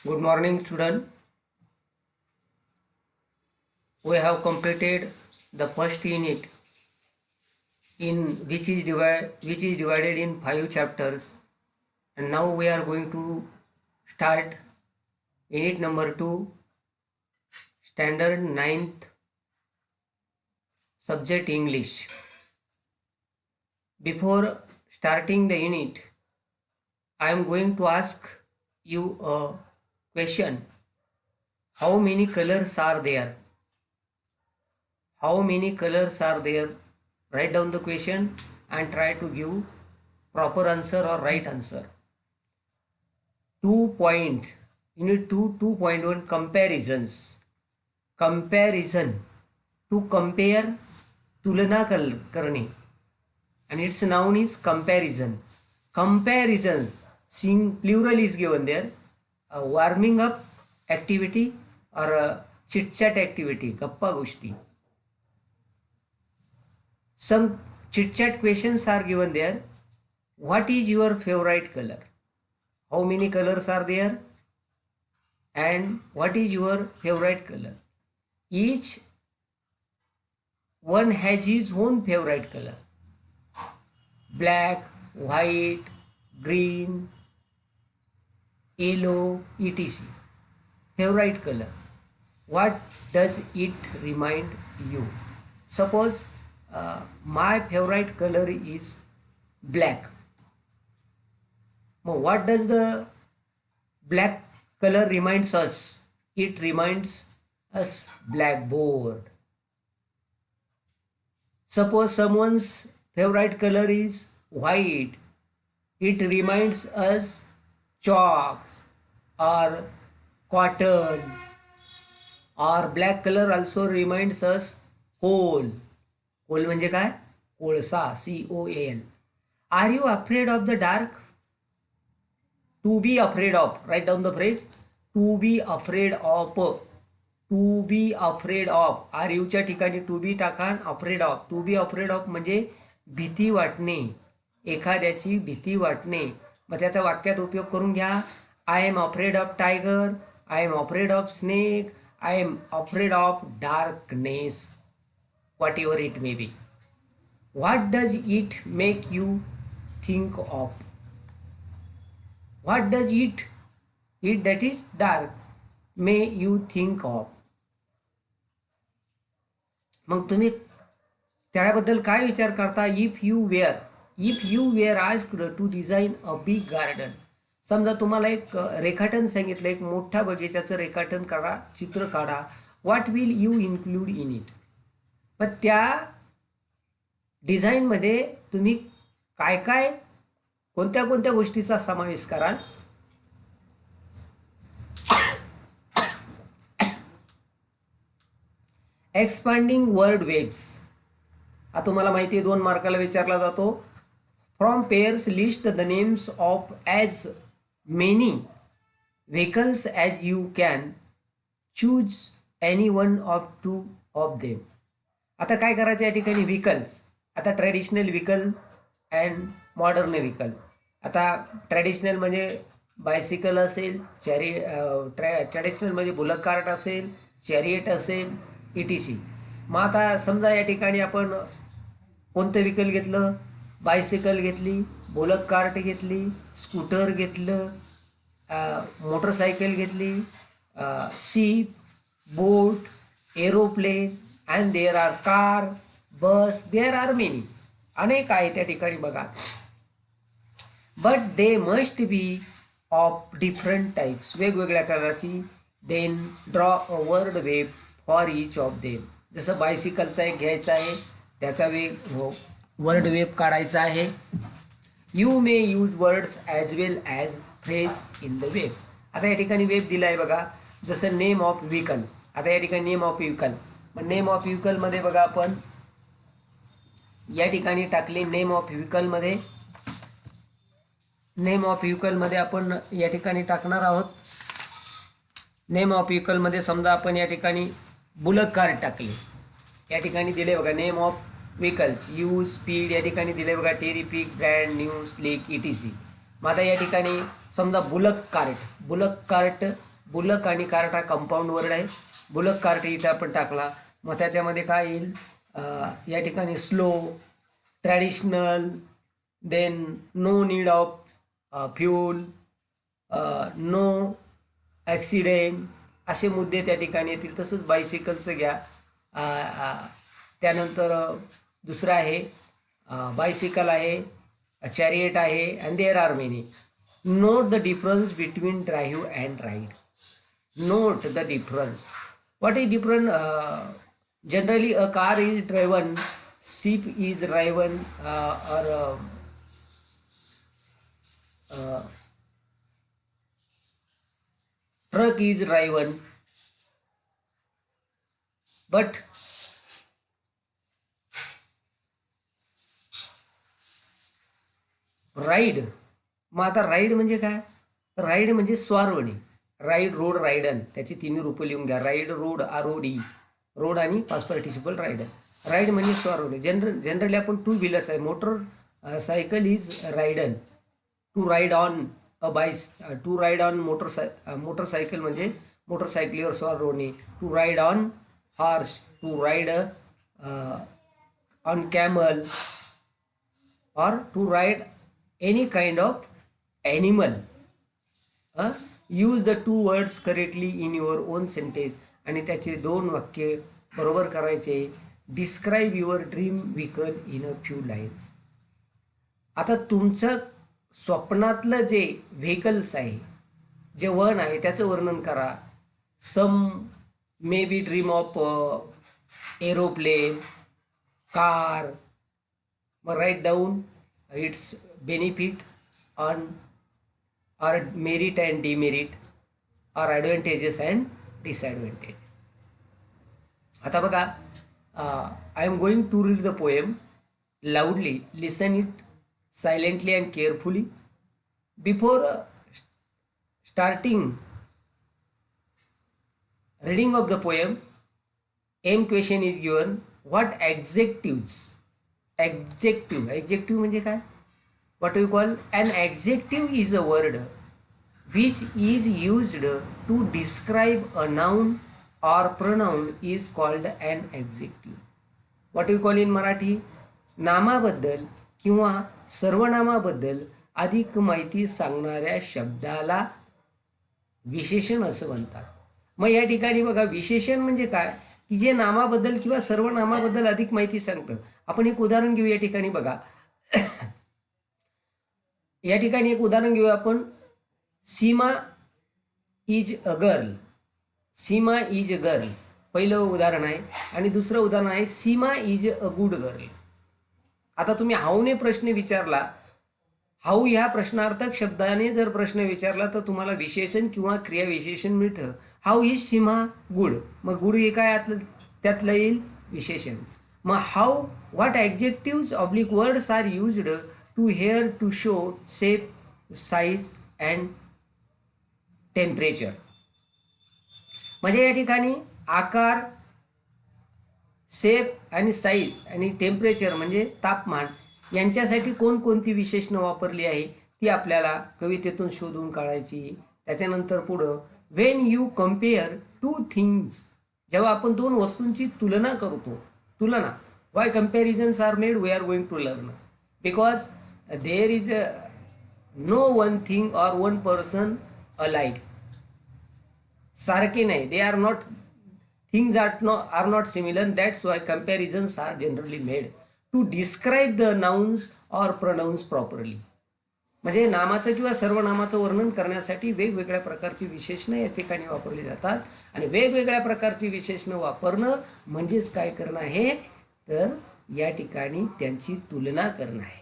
Good morning, student. We have completed the first unit in which is divided in 5 chapters, and now we are going to start unit number 2, standard 9th, subject English. Before starting the unit, I am going to ask you a question. How many colors are there? How many colors are there? Write down the question and try to give proper answer or right answer. 2 point, unit 2, 2.1 comparisons. Comparison, to compare, तुलना करणे, and its noun is comparison. Comparisons, plural is given there. A warming up activity or a chit chat activity, gappa goshti. Some chit chat questions are given there. What is your favorite color? How many colors are there? And what is your favorite color? Each one has his own favorite color. Black, white, green, yellow, etc. Favorite color. What does it remind you? Suppose my favorite color is black. Now, what does the black color reminds us? It reminds us blackboard. Suppose someone's favorite color is white. It reminds us chalks or cotton. Or black color also reminds us coal. Coal म्हणजे काय? कोळसा, COAL. Are you afraid of the dark? To be afraid of. Write down the phrase. To be afraid of. To be afraid of. Are you च्या ठिकाणी to be टाका, afraid of. To be afraid of म्हणजे भीती वाटणे, एखाद्याची भीती वाटणे. मग त्याचा वाक्यात उपयोग करून घ्या. I am afraid of tiger. I am afraid of snake. I am afraid of darkness. Whatever it may be. What does it make you think of? What does it that is dark may you think of? मग तुम्ही त्याबद्दल काय विचार करता? If you were asked to design a big garden. समजा तुम्हाला एक रेखाटन सांगितलं, एक मोठ्या बगीच्याचं रेखाटन करा, चित्र काढा. What will you include in it? पण त्या डिझाईनमध्ये तुम्ही काय काय कोणत्या कोणत्या गोष्टीचा समावेश कराल? Expanding word webs. हा तुम्हाला माहिती आहे 2 मार्काला विचारला जातो. From pairs list the names of as many vehicles as you can choose any one of 2 of them. आता काय करायचं या ठिकाणी? व्हेकल्स. आता traditional vehicle and modern vehicle. आता ट्रॅडिशनल म्हणजे बायसिकल असेल, ट्रॅडिशनल म्हणजे बुलक कार्ट असेल, चॅरिएट असेल, ETC. मग आता समजा या ठिकाणी आपण कोणतं व्हेकल घेतलं? बायसिकल घेतली, बुलक कार्ट घेतली, स्कूटर घेतलं, मोटरसायकल घेतली, ship, boat, aeroplane, and there are car, bus, there are many. अनेक आहे त्या ठिकाणी बघा. But they must be of different types. वेगवेगळ्या प्रकारची. Then draw a word web for each of them. जसं बायसिकलचा एक घ्यायचा आहे, त्याचा वर्ड वेब काढायचा आहे. You may use words as well as phrase in the web. आता या ठिकाणी वेब दिला आहे बघा. जसं नेम ऑफ व्हेकल. आता या ठिकाणी name of vehicle. Name of vehicle मध्ये बघा आपण या ठिकाणी टाकले. नेम ऑफ व्हेकल मध्ये आपण या ठिकाणी टाकणार आहोत. नेम ऑफ व्हेकल मध्ये समजा आपण या ठिकाणी बुलक कार टाकले. या ठिकाणी दिले बघा name of vehicles, use, speed. या ठिकाणी दिले बघा terrific, brand new, sleek, ETC. मग आता या ठिकाणी समजा बुलक कार्ट बुलक आणि कार्ट हा कंपाऊंड वर्ड आहे. बुलक कार्ट इथे आपण टाकला, मग त्याच्यामध्ये काय येईल, या ठिकाणी slow, traditional, then no need of fuel, no accident, असे मुद्दे त्या ठिकाणी येतील. तसंच बायसिकलचं घ्या. त्यानंतर दुसरं आहे बायसिकल आहे, चॅरिएट आहे, and there are many. Note the difference between drive and ride. Note the difference. What is different? Generally, a car is driven, ship is driven, or truck is driven. But ride, मग आता ride म्हणजे काय? Ride म्हणजे स्वारवणे. Ride, road, रायडन, त्याची तिन्ही रूपं लिहून घ्या. राईड, रोड, ROD, रोड आणि पास्ट पार्टिसिपल रायडन. राईड म्हणजे स्वारवणे. जनरली आपण टू व्हीलर्स आहे. Motorcycle is ridden. To ride on to ride on motorcycle म्हणजे मोटरसायकलीवर स्वारवणे. To ride on horse, to ride on camel, or to ride any kind of animal. Use the two words correctly in your own sentence. आणि त्याचे 2 वाक्य बरोबर करायचे. Describe your dream vehicle in a few lines. आता तुमचं स्वप्नातलं जे vehicles आहे, जे वाहन आहे, त्याचं वर्णन करा. Some may be dream of aeroplane, car. मग write down its benefit on or merit and demerit or advantages and disadvantages. आता बघा, I am going to read the poem loudly. Listen it silently and carefully. Before starting reading of the poem, M question is given. What adjectives? Adjective म्हणजे काय? What we call an adjective is a word which is used to describe a noun or pronoun is called an adjective. What we call in Marathi, नामाबद्दल किंवा सर्वनामाबद्दल अधिक माहिती सांगणाऱ्या शब्दाला विशेषण असं म्हणतात. मग या ठिकाणी बघा, विशेषण म्हणजे काय, की जे नामाबद्दल किंवा सर्वनामाबद्दल अधिक माहिती सांगतं. आपण एक उदाहरण घेऊ. या ठिकाणी बघा, या ठिकाणी एक उदाहरण घेऊया आपण. Seema is a girl. Seema is a girl पहिलं उदाहरण आहे. आणि दुसरं उदाहरण आहे Seema is a good girl. आता तुम्ही हाऊने प्रश्न विचारला, हाऊ ह्या प्रश्नार्थक शब्दाने जर प्रश्न विचारला तर तुम्हाला विशेषण किंवा क्रियाविशेषण मिळतं. How is Seema good. मग गुड हे काय त्यातलं येईल विशेषण. मग how, what adjectives oblique words are used to here to show shape, size and temperature. म्हणजे या ठिकाणी आकार, शेप आणि साईज आणि टेम्परेचर म्हणजे तापमान यांच्यासाठी कोणकोणती विशेषणं वापरली आहे ती आपल्याला कवितेतून शोधून काढायची. त्याच्यानंतर पुढं, when you compare two things, जेव्हा आपण 2 वस्तूंची तुलना करतो. तुलना, why comparisons are made, we are going to learn. Because there is no one thing or one person alike. सारखे नाही, they are not, things are not similar. That's why comparisons are generally made to describe the nouns or pronouns properly. म्हणजे नामाचं किंवा सर्वनामाचं वर्णन करण्यासाठी वेगवेगळ्या प्रकारची विशेषणं या ठिकाणी वापरली जातात. आणि वेगवेगळ्या प्रकारची विशेषणं वापरणं म्हणजेच काय करणं आहे, तर या ठिकाणी त्यांची तुलना करणं आहे.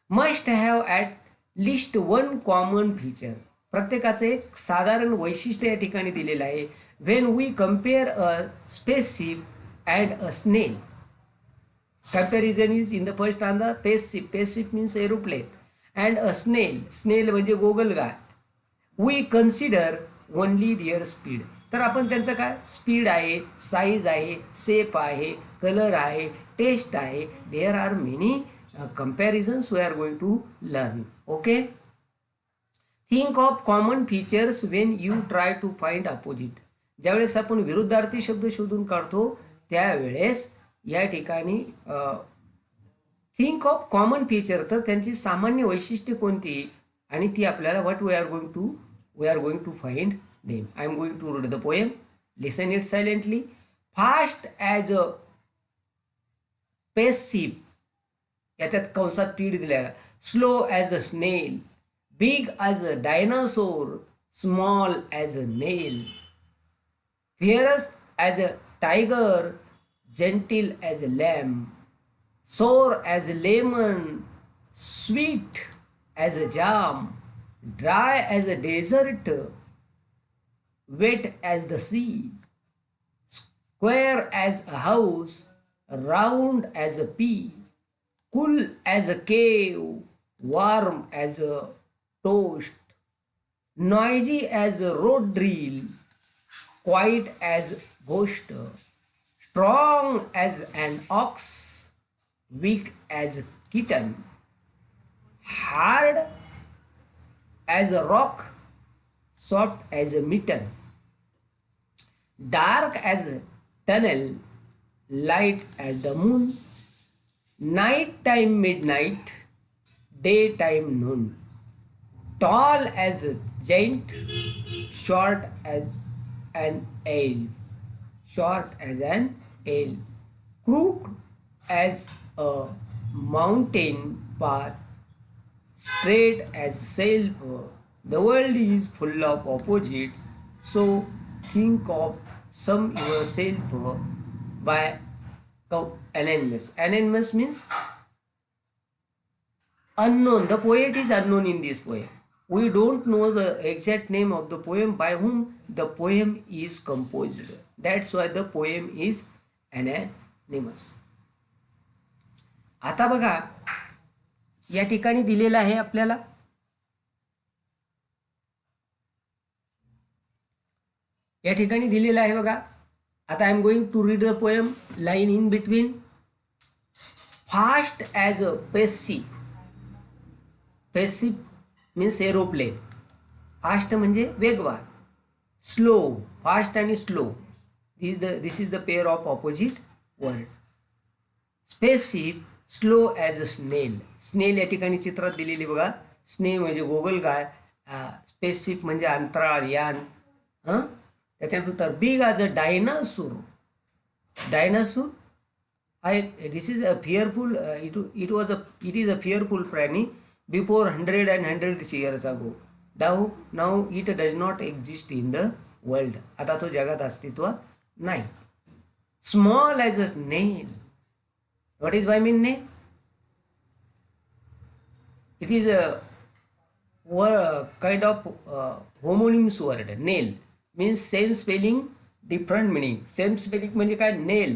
Must have at least one common feature. प्रत्येकाचं एक साधारण वैशिष्ट्य या ठिकाणी दिलेलं आहे. When we compare a spaceship and a snail. Comparison is in the first stanza. Spaceship means aeroplane and a snail म्हणजे गोगलगाय. We consider only their speed. तर आपण त्यांचं काय, स्पीड आहे, साईज आहे, शेप आहे, कलर आहे, टेस्ट आहे. There are many comparisons we are going to learn. Okay, think of common features when you try to find opposite. ज्यावेळेस आपण विरुद्धार्थी शब्द शोधून काढतो त्यावेळेस या ठिकाणी थिंक ऑफ कॉमन फीचर, तर त्यांची सामान्य वैशिष्ट्ये कोणती आणि ती आपल्याला what we are going to find them. I am going to read the poem. Listen it silently. Fast as a passive, याच्यात कंसात पीड दिल्या. Slow as a snail. Big as a dinosaur. Small as a nail. Fierce as a tiger. Gentle as a lamb. sour as a lemon, sweet as a jam, dry as a desert, wet as the sea, square as a house, round as a pea, cool as a cave, warm as a toast, noisy as a road drill, quiet as a ghost, strong as an ox, weak as a kitten, hard as a rock, soft as a mitten, dark as a tunnel, light as the moon, night time midnight, daytime noon, tall as a giant, short as an elf, crooked as a mountain path, straight as sailboat. The world is full of opposites, so think of some yourself by anonymous. Anonymous means unknown. The poet is unknown in this poem. We don't know the exact name of the poem by whom the poem is composed. That's why the poem is anonymous. आता बघा या ठिकाणी दिलेलं आहे आपल्याला. या ठिकाणी दिलेलं आहे बघा. आता I am going to read the poem. Line in between. Fast as a spaceship. Spaceship means aeroplane. Fast म्हणजे वेगवान. स्लो, फास्ट आणि slow, this is the pair of opposite word. Spaceship, slow as a snail. Snail या ठिकाणी चित्रात दिलेली बघा. स्नेल म्हणजे गोगलगाय. स्पेसिफ म्हणजे अंतराळ यान. त्याच्यानंतर big as a dinosaur. Dinosaur this is a fearful, it is a fearful प्राणी before 100 and 100 years ago. Now it does not exist in the world. आता तो जगात अस्तित्वात नाही. स्मॉल ॲज अ स्नेल. What is by mean nail? It is a kind of homonyms word. Nail means same spelling, different meaning. Same spelling म्हणजे काय? नेल.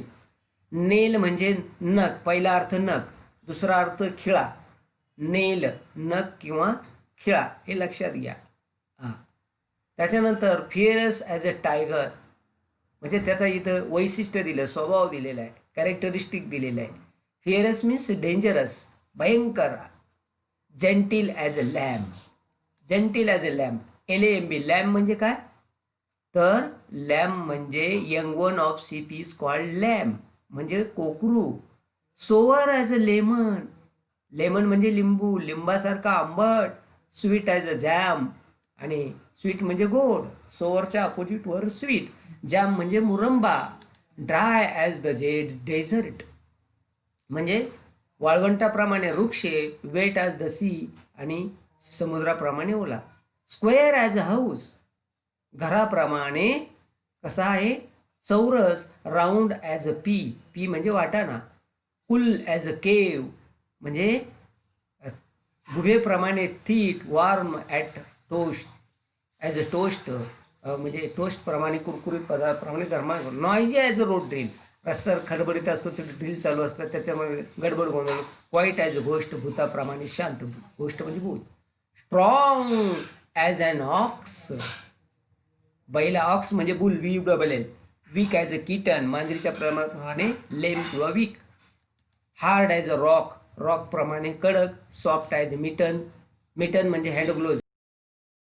नेल म्हणजे नख. पहिला अर्थ नख, दुसरा अर्थ खिळा. नेल नख किंवा खिळा, हे लक्षात घ्या. त्याच्यानंतर फिअरस ॲज अ टायगर म्हणजे त्याचा इथं वैशिष्ट्य दिलं, स्वभाव दिलेला आहे, कॅरेक्टरिस्टिक दिलेलं आहे. फिअरस मीन्स डेंजरस, भयंकर. Gentle as a lamb. Gentle as a lamb. LAMB. Lamb म्हणजे काय? तर लॅम्ब म्हणजे young one of sheep is called lamb म्हणजे कोकरू. Sour as a lemon. Lemon म्हणजे लिंबू, लिंबासारखा आंबट. Sweet as a jam. आणि स्वीट म्हणजे गोड. सोवरच्या अपोजिटवर स्वीट. जॅम म्हणजे मुरंबा. ड्राय ॲज द डेझर्ट म्हणजे वाळवंटाप्रमाणे वृक्षे. वेट ॲज द सी आणि समुद्राप्रमाणे ओला. स्क्वेअर ॲज अ हाऊस घराप्रमाणे कसा आहे? चौरस. राऊंड ॲज अ पी म्हणजे वाटाणा. कुल ॲज अ केव म्हणजे गुहेप्रमाणे. थीट. Warm at toast as a toast म्हणजे टोस्टप्रमाणे, कुरकुरीत पदार्थाप्रमाणे गरमा. Noisy as a road drill. रस्त्यावर खडबडीत असतो, ते ड्रिल चालू असतात, त्याच्यामुळे गडबड गोंधळ. क्वाईट ॲज अ घोस्ट भूताप्रमाणे शांत. घोस्ट म्हणजे भूत. Strong as an ox. बैला. ऑक्स म्हणजे bull, WLL. Weak as a kitten मांजरीच्या प्रमाणे लेम किंवा weak. Hard as a rock. Rock प्रमाणे कडक. Soft as a mitten. Mitten म्हणजे हँड ग्लोव्ज.